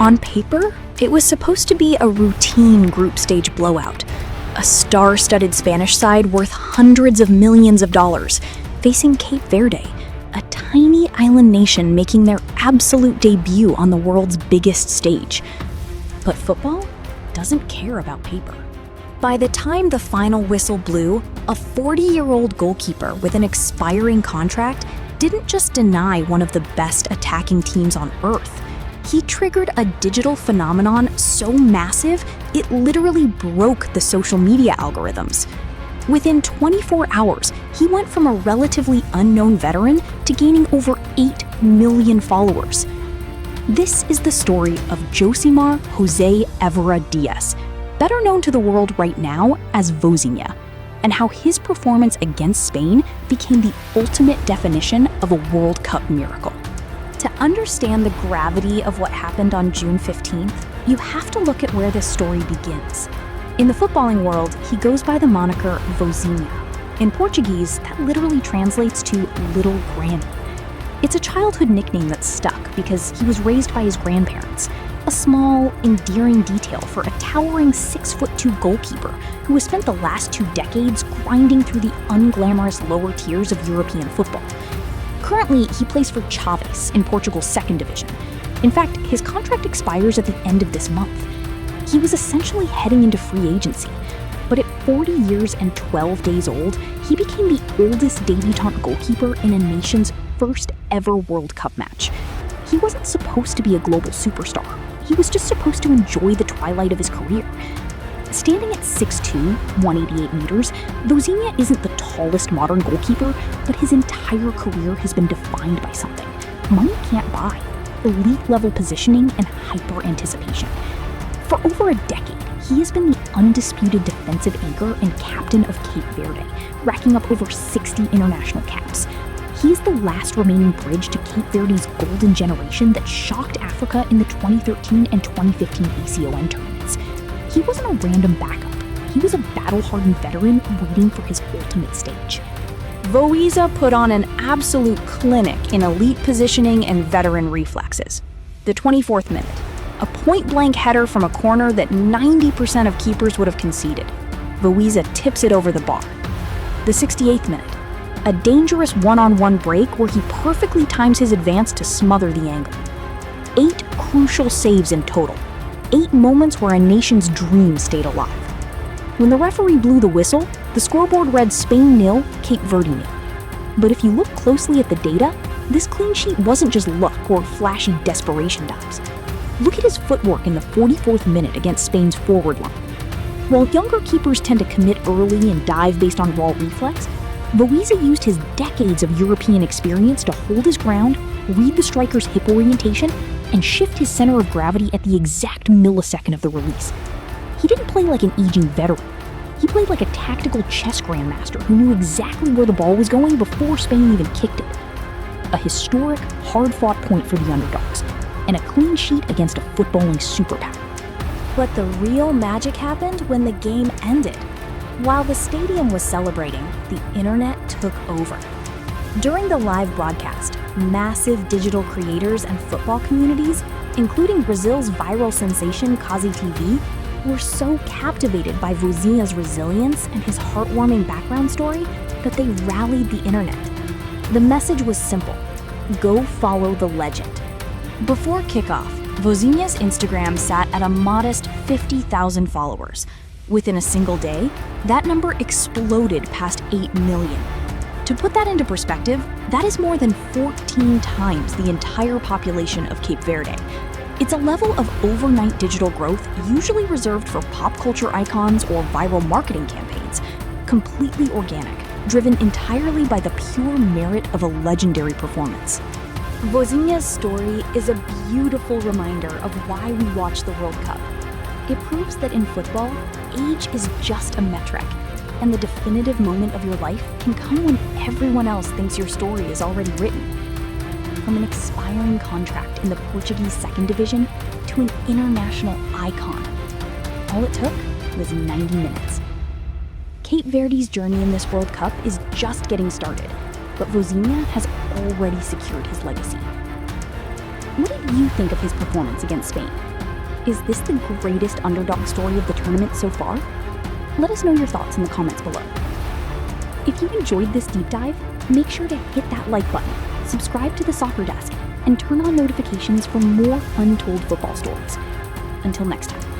On paper, it was supposed to be a routine group stage blowout. A star-studded Spanish side worth hundreds of millions of dollars, facing Cape Verde, a tiny island nation making their absolute debut on the world's biggest stage. But football doesn't care about paper. By the time the final whistle blew, a 40-year-old goalkeeper with an expiring contract didn't just deny one of the best attacking teams on earth. He triggered a digital phenomenon so massive, it literally broke the social media algorithms. Within 24 hours, he went from a relatively unknown veteran to gaining over 8 million followers. This is the story of Josimar José Évora Dias, better known to the world right now as Vozinha, and how his performance against Spain became the ultimate definition of a World Cup miracle. To understand the gravity of what happened on June 15th, you have to look at where this story begins. In the footballing world, he goes by the moniker Vozinha. In Portuguese, that literally translates to little granny. It's a childhood nickname that stuck because he was raised by his grandparents, a small, endearing detail for a towering 6'2" goalkeeper who has spent the last 2 decades grinding through the unglamorous lower tiers of European football. Currently, he plays for Chaves in Portugal's second division. In fact, his contract expires at the end of this month. He was essentially heading into free agency, but at 40 years and 12 days old, he became the oldest debutant goalkeeper in a nation's first ever World Cup match. He wasn't supposed to be a global superstar. He was just supposed to enjoy the twilight of his career. Standing at 6'2", 188 meters, Vozinha isn't the tallest modern goalkeeper, but his entire career has been defined by something money can't buy: elite-level positioning and hyper-anticipation. For over a decade, he has been the undisputed defensive anchor and captain of Cape Verde, racking up over 60 international caps. He is the last remaining bridge to Cape Verde's golden generation that shocked Africa in the 2013 and 2015 ACON tournaments. He wasn't a random backup. He was a battle-hardened veteran waiting for his ultimate stage. Vozinha put on an absolute clinic in elite positioning and veteran reflexes. The 24th minute, a point-blank header from a corner that 90% of keepers would have conceded. Vozinha tips it over the bar. The 68th minute, a dangerous one-on-one break where he perfectly times his advance to smother the angle. 8 crucial saves in total. 8 moments where a nation's dream stayed alive. When the referee blew the whistle, the scoreboard read Spain 0, Cape Verde 0. But if you look closely at the data, this clean sheet wasn't just luck or flashy desperation dives. Look at his footwork in the 44th minute against Spain's forward line. While younger keepers tend to commit early and dive based on raw reflex, Vozinha used his decades of European experience to hold his ground, read the striker's hip orientation, and shift his center of gravity at the exact millisecond of the release. He didn't play like an aging veteran. He played like a tactical chess grandmaster who knew exactly where the ball was going before Spain even kicked it. A historic, hard-fought point for the underdogs, and a clean sheet against a footballing superpower. But the real magic happened when the game ended. While the stadium was celebrating, the internet took over. During the live broadcast, massive digital creators and football communities, including Brazil's viral sensation Kazi TV, were so captivated by Vozinha's resilience and his heartwarming background story that they rallied the internet. The message was simple: go follow the legend. Before kickoff, Vozinha's Instagram sat at a modest 50,000 followers. Within a single day, that number exploded past 8 million. To put that into perspective, that is more than 14 times the entire population of Cape Verde. It's a level of overnight digital growth usually reserved for pop culture icons or viral marketing campaigns, completely organic, driven entirely by the pure merit of a legendary performance. Vozinha's story is a beautiful reminder of why we watch the World Cup. It proves that in football, age is just a metric, and the definitive moment of your life can come when everyone else thinks your story is already written. From an expiring contract in the Portuguese second division to an international icon, all it took was 90 minutes. Cape Verde's journey in this World Cup is just getting started, but Vozinha has already secured his legacy. What did you think of his performance against Spain? Is this the greatest underdog story of the tournament so far? Let us know your thoughts in the comments below. If you enjoyed this deep dive, make sure to hit that like button, subscribe to the Soccer Desk, and turn on notifications for more untold football stories. Until next time.